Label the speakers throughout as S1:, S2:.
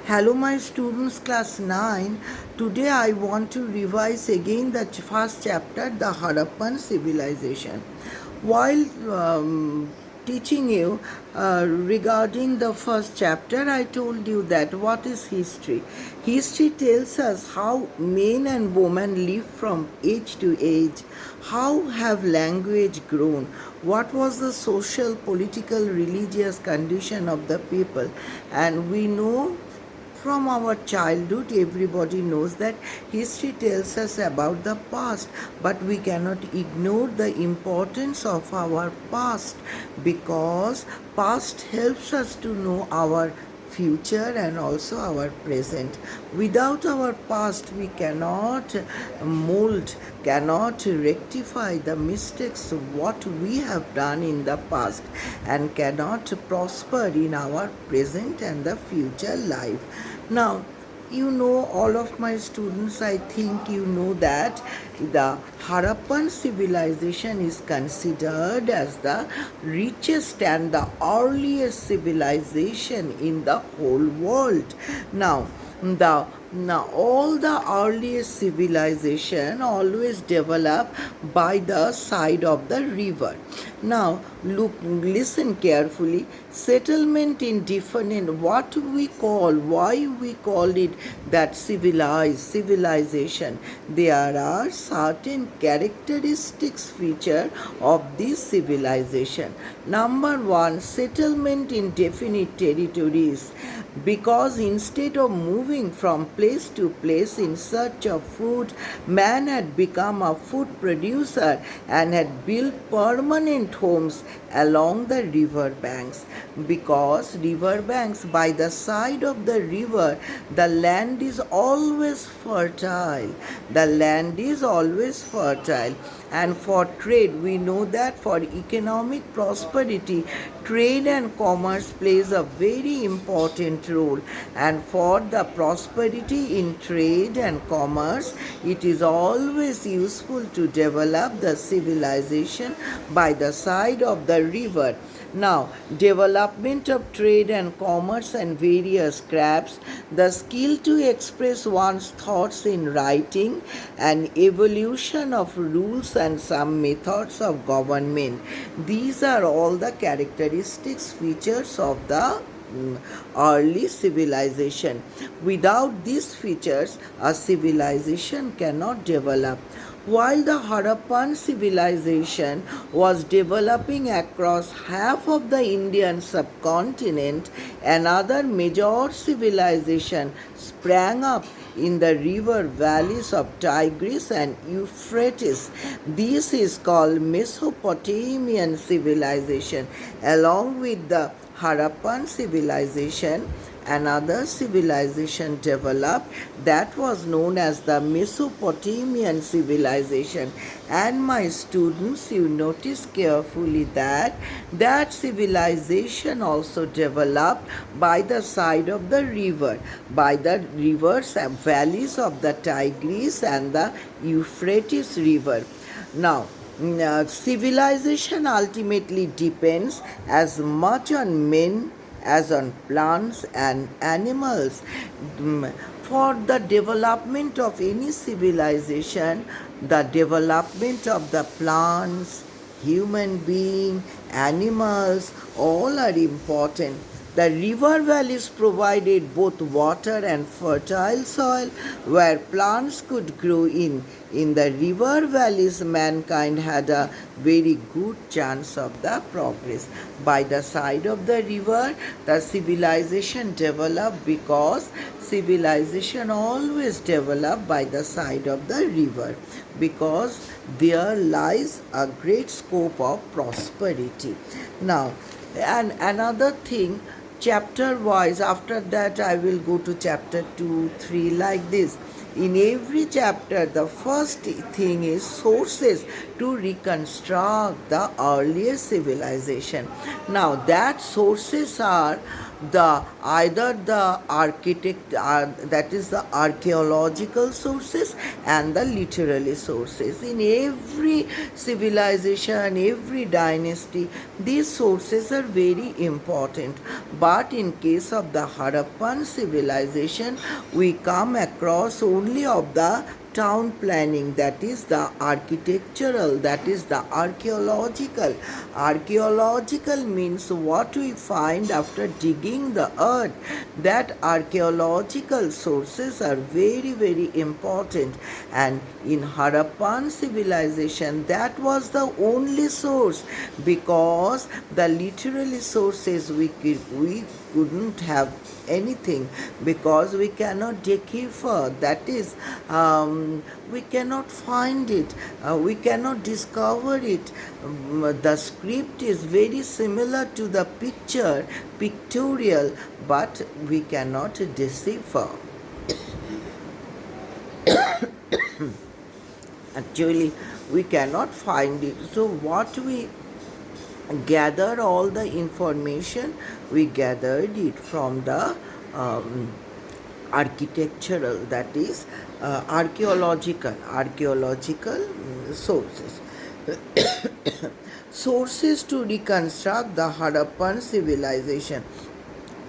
S1: Hello, my students, class 9. Today I want to revise again the first chapter, the Harappan civilization. While teaching you regarding the first chapter, I told you that what is history? History tells us how men and women live from age to age, how have language grown, what was the social, political, religious condition of the people, and we know from our childhood, everybody knows that history tells us about the past, but we cannot ignore the importance of our past because past helps us to know our future and also our present. Without our past, we cannot mold, cannot rectify the mistakes what we have done in the past, and cannot prosper in our present and the future life. Now, you know, all of my students, I think you know that the Harappan civilization is considered as the richest and the earliest civilization in the whole world. Now all the earliest civilization always develop by the side of the river. Now listen carefully. Settlement in different, what we call, why we call it that civilization. There are certain characteristics feature of this civilization. Number one, settlement in definite territories, because instead of moving from place to place in search of food, man had become a food producer and had built permanent homes along the river banks. Because river banks, by the side of the river, the land is always fertile. The land is always fertile. And for trade, we know that for economic prosperity, trade and commerce plays a very important role. And for the prosperity in trade and commerce, it is always useful to develop the civilization by the side of the river. Now, development of trade and commerce and various crafts, the skill to express one's thoughts in writing, and evolution of rules and some methods of government. These are all the characteristics, features of the early civilization. Without these features, a civilization cannot develop. While the Harappan civilization was developing across half of the Indian subcontinent, another major civilization sprang up in the river valleys of Tigris and Euphrates. This is called Mesopotamian civilization. Along with the Harappan civilization, another civilization developed that was known as the Mesopotamian civilization. And my students, you notice carefully that that civilization also developed by the side of the river, by the rivers and valleys of the Tigris and the Euphrates river. Now, civilization ultimately depends as much on men as on plants and animals. For the development of any civilization, the development of the plants, human being, animals, all are important. The river valleys provided both water and fertile soil where plants could grow in. In the river valleys, mankind had a very good chance of the progress. By the side of the river, the civilization developed because civilization always developed by the side of the river, because there lies a great scope of prosperity. Now, and another thing, chapter wise, after that I will go to chapter 2, 3, like this. In every chapter, the first thing is sources to reconstruct the earliest civilization. Now, that sources are the either the architect that is the archaeological sources and the literary sources. In every civilization, every dynasty, these sources are very important. But in case of the Harappan civilization, we come across only of the town planning, that is the architectural, that is the archaeological. Archaeological means what we find after digging the earth. That archaeological sources are very very important, and in Harappan civilization that was the only source, because the literary sources we couldn't have anything, because we cannot decipher, that is we cannot find it, we cannot discover it. The script is very similar to the pictorial, but we cannot decipher. Actually we cannot find it. So what we gather, all the information we gathered it from the architectural, that is archaeological sources. Sources to reconstruct the Harappan civilization.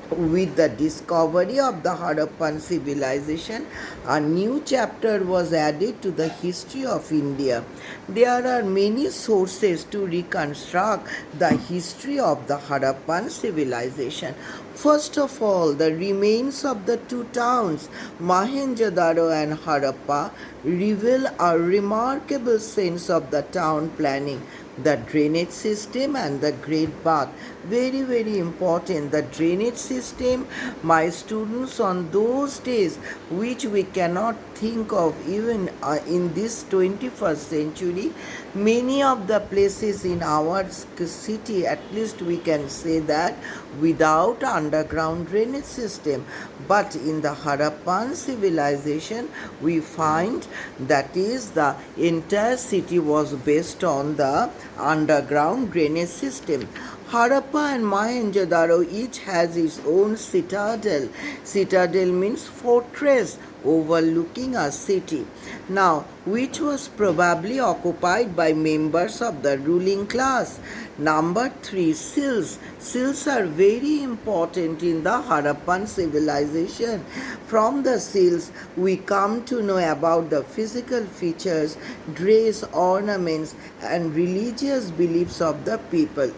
S1: With the discovery of the Harappan civilization, a new chapter was added to the history of India. There are many sources to reconstruct the history of the Harappan civilization. First of all, the remains of the two towns, Mohenjo-daro and Harappa, reveal a remarkable sense of the town planning. The drainage system and the great bath, very very important. The drainage system, my students, on those days which we cannot think of even in this 21st century, many of the places in our city, at least we can say that, without underground drainage system. But in the Harappan civilization we find that is the entire city was based on the underground drainage system. Harappa and Mohenjo-daro each has its own citadel. Citadel means fortress overlooking a city. Now, which was probably occupied by members of the ruling class. Number 3, seals. Seals are very important in the Harappan civilization. From the seals, we come to know about the physical features, dress, ornaments, and religious beliefs of the people.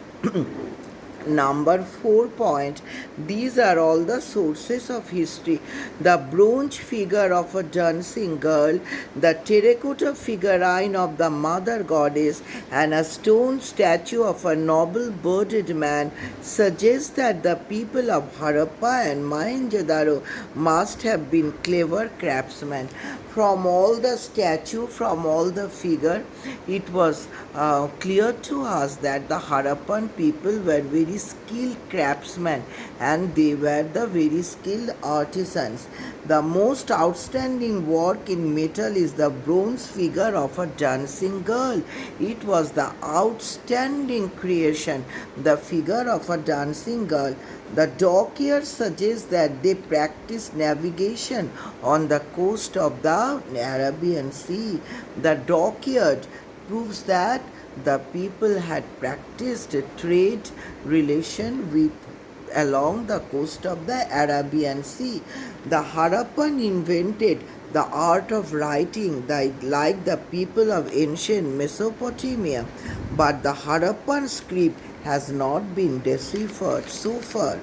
S1: Number 4 point, these are all the sources of history. The bronze figure of a dancing girl, the terracotta figurine of the mother goddess, and a stone statue of a noble bearded man suggest that the people of Harappa and Mohenjo-daro must have been clever craftsmen. From all the statue, from all the figure, it was clear to us that the Harappan people were very skilled craftsmen, and they were the very skilled artisans. The most outstanding work in metal is the bronze figure of a dancing girl. It was the outstanding creation, the figure of a dancing girl. The dock here suggests that they practiced navigation on the coast of the Arabian Sea. The dockyard proves that the people had practiced trade relation with along the coast of the Arabian Sea. The Harappan invented the art of writing like the people of ancient Mesopotamia, but the Harappan script has not been deciphered so far.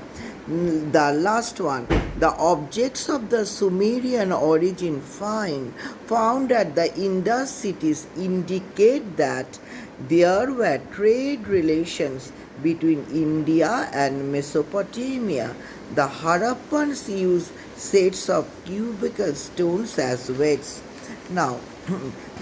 S1: The last one, the objects of the Sumerian origin found at the Indus cities indicate that there were trade relations between India and Mesopotamia. The Harappans used sets of cubical stones as weights. Now,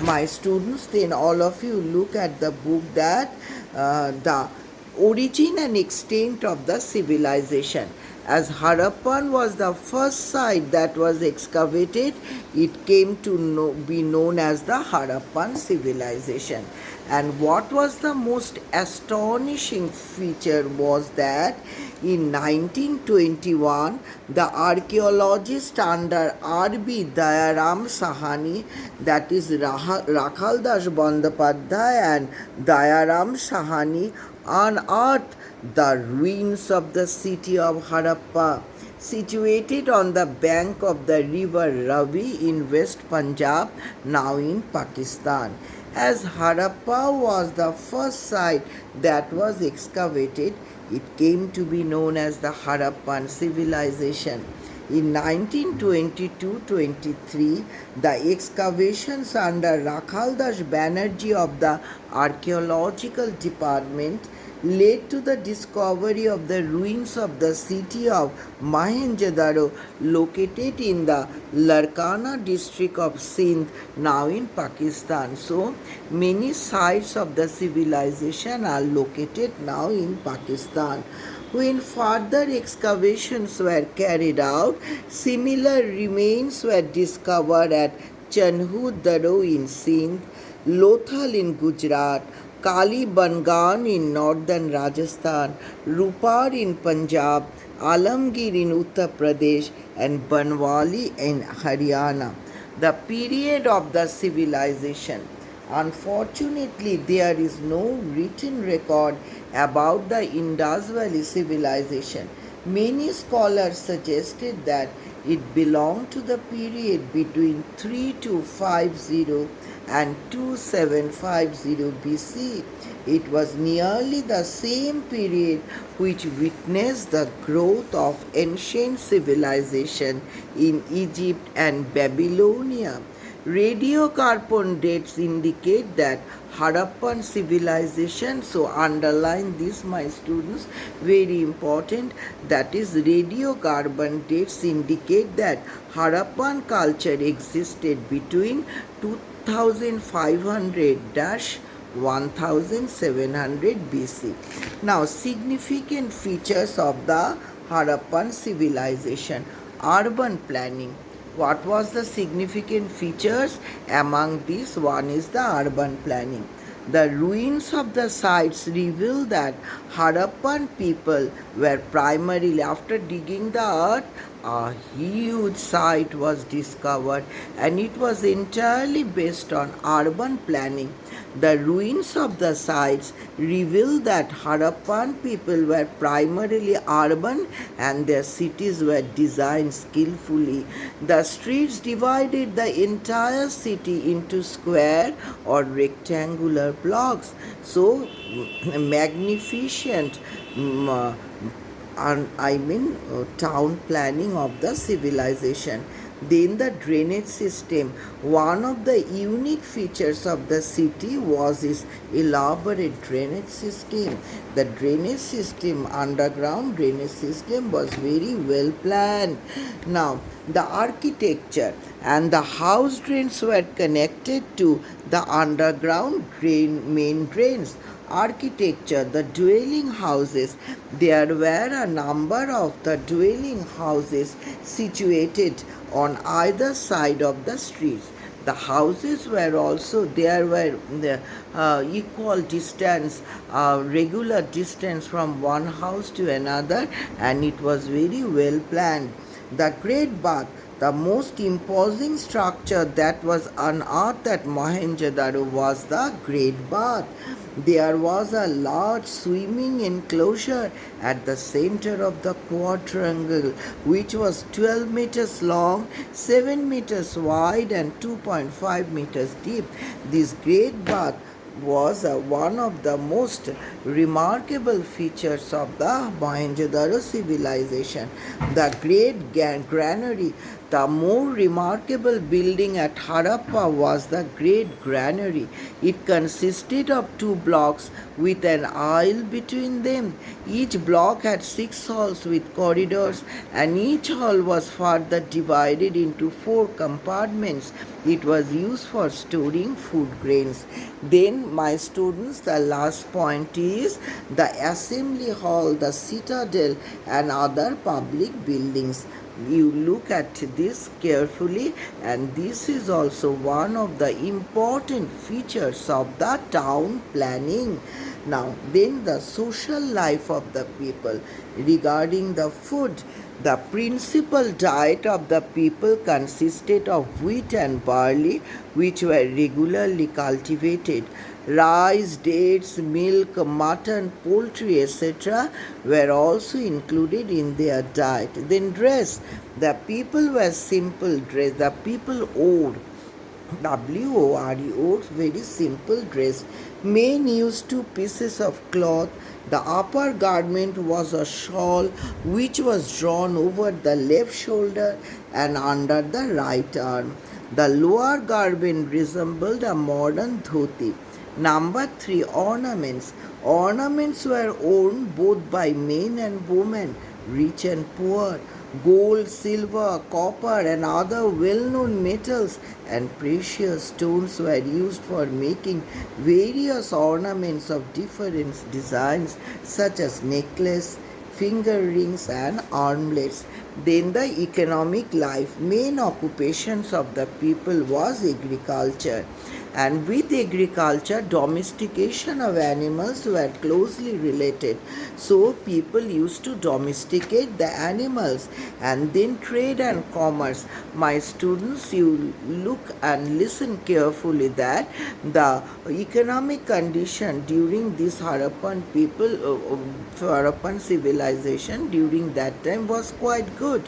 S1: my students, then all of you look at the book that the origin and extent of the civilization. As Harappan was the first site that was excavated, it came to be known as the Harappan civilization. And what was the most astonishing feature was that in 1921, the archaeologist under R.B. Dayaram Sahani, that is Rakhaldas Bandopadhyay and Dayaram Sahani, unearthed the ruins of the city of Harappa, situated on the bank of the river Ravi in West Punjab, now in Pakistan. As Harappa was the first site that was excavated, it came to be known as the Harappan civilization. In 1922-23, the excavations under Rakhaldas Banerjee of the Archaeological Department led to the discovery of the ruins of the city of Mohenjo-daro, located in the Larkana district of Sindh, now in Pakistan. So many sites of the civilization are located now in Pakistan. When further excavations were carried out, similar remains were discovered at Chanhu-daro in Sindh, Lothal in Gujarat, Kali Bangan in northern Rajasthan, Rupar in Punjab, Alamgir in Uttar Pradesh, and Banwali in Haryana. The period of the civilization. Unfortunately, there is no written record about the Indus Valley civilization. Many scholars suggested that it belonged to the period between 3250 and 2750 BC. It was nearly the same period which witnessed the growth of ancient civilization in Egypt and Babylonia. Radiocarbon dates indicate that Harappan civilization, so underline this, my students, very important, that is radiocarbon dates indicate that Harappan culture existed between 2500 1700 BC. Now, significant features of the Harappan civilization. Urban planning. What was the significant features? Among these, one is the urban planning. The ruins of the sites reveal that Harappan people were primarily, after digging the earth, a huge site was discovered and it was entirely based on urban planning. The ruins of the sites reveal that Harappan people were primarily urban and their cities were designed skillfully. The streets divided the entire city into square or rectangular blocks. So magnificent town planning of the civilization. Then the drainage system. One of the unique features of the city was its elaborate drainage system. The drainage system, underground drainage system, was very well planned. Now, the architecture and the house drains were connected to the underground main drains. Architecture, the dwelling houses. There were a number of the dwelling houses situated on either side of the streets. The houses were also, there were equal distance, regular distance from one house to another, and it was very well planned. The Great Bath, the most imposing structure that was unearthed at Mohenjo-daro was the Great Bath. There was a large swimming enclosure at the center of the quadrangle, which was 12 meters long, 7 meters wide, and 2.5 meters deep. This great bath was one of the most remarkable features of the Mohenjo-daro civilization. The great granary. The more remarkable building at Harappa was the Great Granary. It consisted of two blocks with an aisle between them. Each block had 6 halls with corridors, and each hall was further divided into 4 compartments. It was used for storing food grains. Then, my students, the last point is the assembly hall, the citadel, and other public buildings. You look at this carefully, and this is also one of the important features of the town planning. Now, then the social life of the people regarding the food. The principal diet of the people consisted of wheat and barley, which were regularly cultivated. Rice, dates, milk, mutton, poultry, etc., were also included in their diet. Then, dress. The people were simple dress. The people wore WORE, very simple dress. Men used two pieces of cloth. The upper garment was a shawl which was drawn over the left shoulder and under the right arm. The lower garment resembled a modern dhoti. Number 3, ornaments. Ornaments were worn both by men and women, rich and poor. Gold, silver, copper, and other well known metals and precious stones were used for making various ornaments of different designs, such as necklace, finger rings, and armlets. Then the economic life. Main occupations of the people was agriculture, and with agriculture, domestication of animals were closely related. So people used to domesticate the animals. And then trade and commerce. My students, you look and listen carefully that the economic condition during this Harappan civilization during that time was quite good.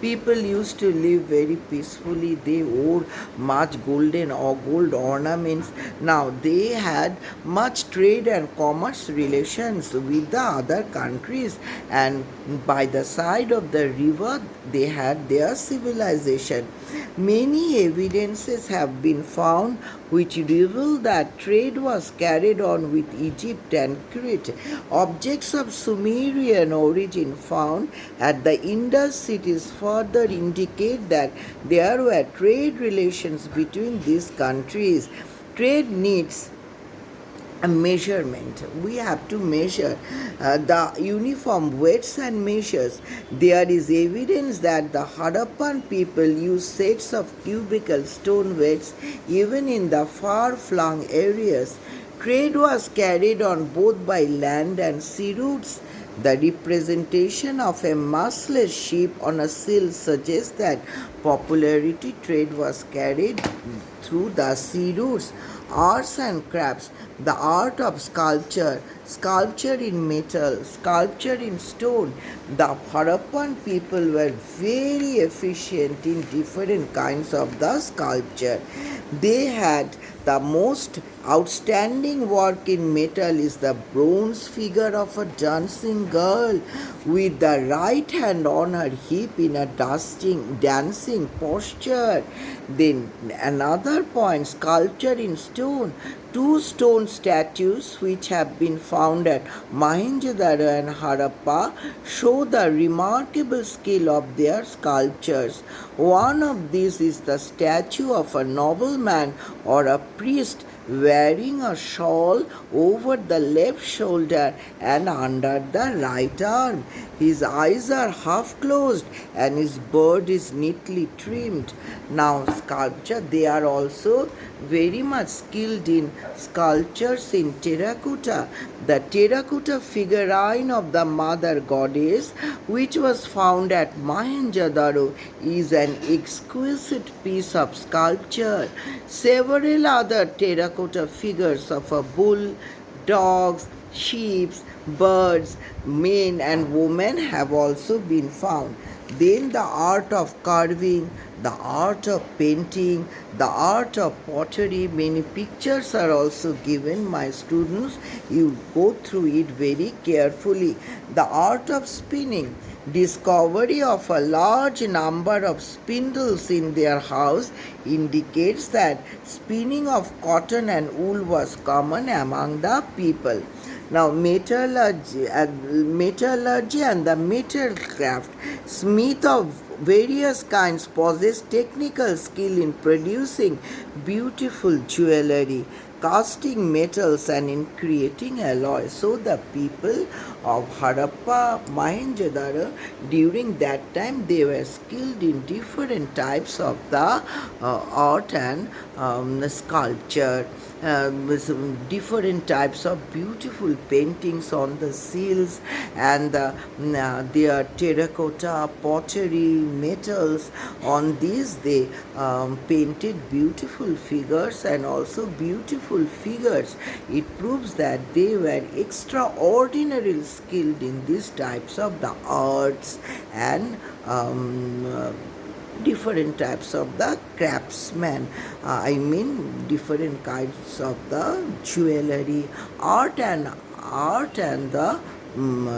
S1: People used to live very peacefully. They wore much golden or gold ornaments. Now they had much trade and commerce relations with the other countries, and by the side of the river they had their civilization. Many evidences have been found which reveal that trade was carried on with Egypt and Crete. Objects of Sumerian origin found at the Indus cities further indicate that there were trade relations between these countries. Trade needs a measurement. We have to measure the uniform weights and measures. There is evidence that the Harappan people used sets of cubical stone weights even in the far-flung areas. Trade was carried on both by land and sea routes. The representation of a mastless ship on a sail suggests that popularity trade was carried through the sea routes. Arts and crafts. The art of sculpture, sculpture in metal, sculpture in stone. The Harappan people were very efficient in different kinds of the sculpture. They had the most outstanding work in metal is the bronze figure of a dancing girl with the right hand on her hip in a dancing posture. Then another point, sculpture in stone. Two stone statues which have been found at Mohenjo-daro and Harappa show the remarkable skill of their sculptures. One of these is the statue of a nobleman or a priest wearing a shawl over the left shoulder and under the right arm. His eyes are half closed and his beard is neatly trimmed. Now, sculpture, they are also very much skilled in sculptures in terracotta. The terracotta figurine of the mother goddess, which was found at Mohenjo-daro, is an exquisite piece of sculpture. Several other terracotta figures of a bull, dogs, sheep, birds, men and women have also been found. Then the art of carving, the art of painting, the art of pottery. Many pictures are also given. My students, you go through it very carefully. The art of spinning. Discovery of a large number of spindles in their house indicates that spinning of cotton and wool was common among the people. Now, metallurgy and the metal craft. Smith of various kinds possess technical skill in producing beautiful jewelry. casting metals and in creating alloys. So the people of Harappa, Mohenjo-daro, during that time they were skilled in different types of the art and sculpture, with different types of beautiful paintings on the seals and their terracotta, pottery, metals. On these they painted beautiful figures and also beautiful figures. It proves that they were extraordinarily skilled in these types of the arts and different types of the craftsmen. I mean different kinds of the jewelry, art and the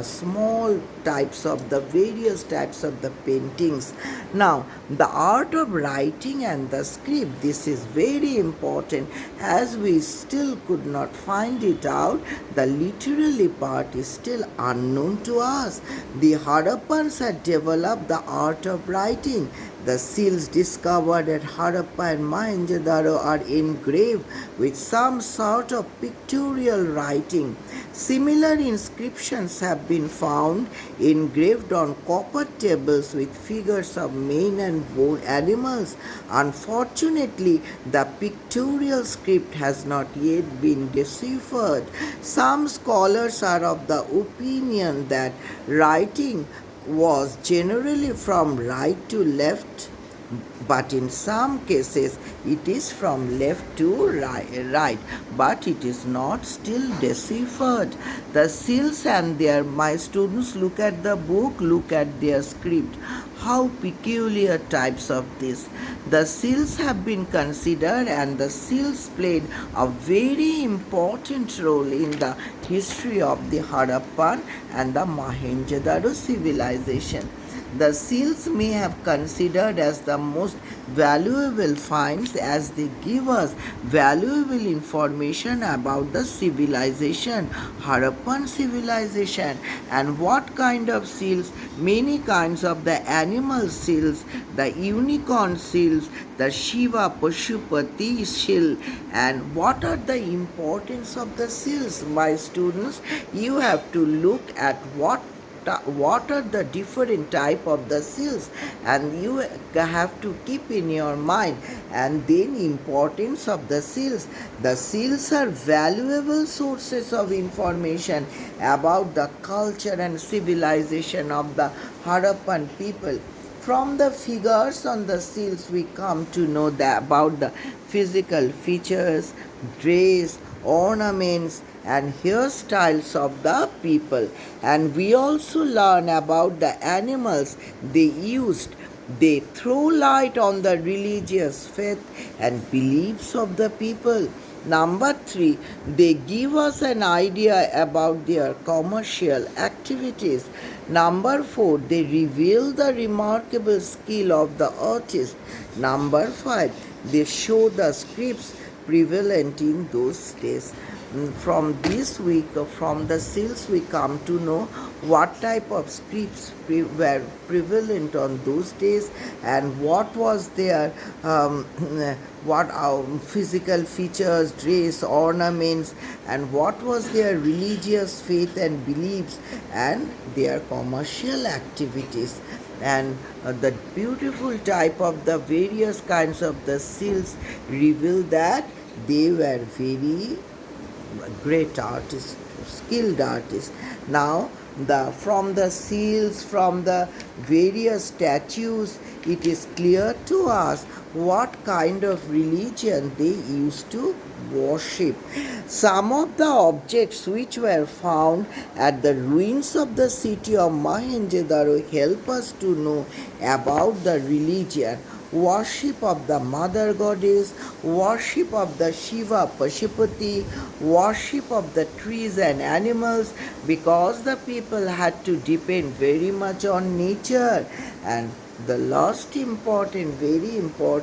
S1: small types of the various types of the paintings. Now the art of writing and the script, this is very important, as we still could not find it out. The literary part is still unknown to us. The Harappans had developed the art of writing. The seals discovered at Harappa and Mohenjo-daro are engraved with some sort of pictorial writing. Similar inscriptions have been found engraved on copper tables with figures of men and bone animals. Unfortunately, the pictorial script has not yet been deciphered. Some scholars are of the opinion that writing was generally from right to left, but in some cases it is from left to right, but it is not still deciphered. The seals and their, my students, look at the book, look at their script. How peculiar types of this. The seals have been considered, and the seals played a very important role in the history of the Harappan and the Mohenjo-daro civilization. The seals may have considered as the most valuable finds, as they give us valuable information about the civilization, Harappan civilization, and what kind of seals. Many kinds of the animal seals, the unicorn seals, the Shiva Pashupati seal. And what are the importance of the seals? My students, you have to look at what are the different type of the seals, and you have to keep in your mind. And then importance of the seals. The seals are valuable sources of information about the culture and civilization of the Harappan people. From the figures on the seals, we come to know about the physical features, dress, ornaments, and hairstyles of the people. And we also learn about the animals they used. They throw light on the religious faith and beliefs of the people. Number 3, they give us an idea about their commercial activities. Number 4, they reveal the remarkable skill of the artist. Number 5, they show the scripts prevalent in those days. From this week, from the seals, we come to know what type of scripts were prevalent on those days, and what was their what physical features, dress, ornaments, and what was their religious faith and beliefs, and their commercial activities. And the beautiful type of the various kinds of the seals reveal that they were very great artists, skilled artists. Now, from the seals, from the various statues, it is clear to us what kind of religion they used to worship. Some of the objects which were found at the ruins of the city of Mohenjo-daro help us to know about the religion. Worship of the mother goddess, worship of the Shiva Pashupati, worship of the trees and animals, because the people had to depend very much on nature. And the last important, very important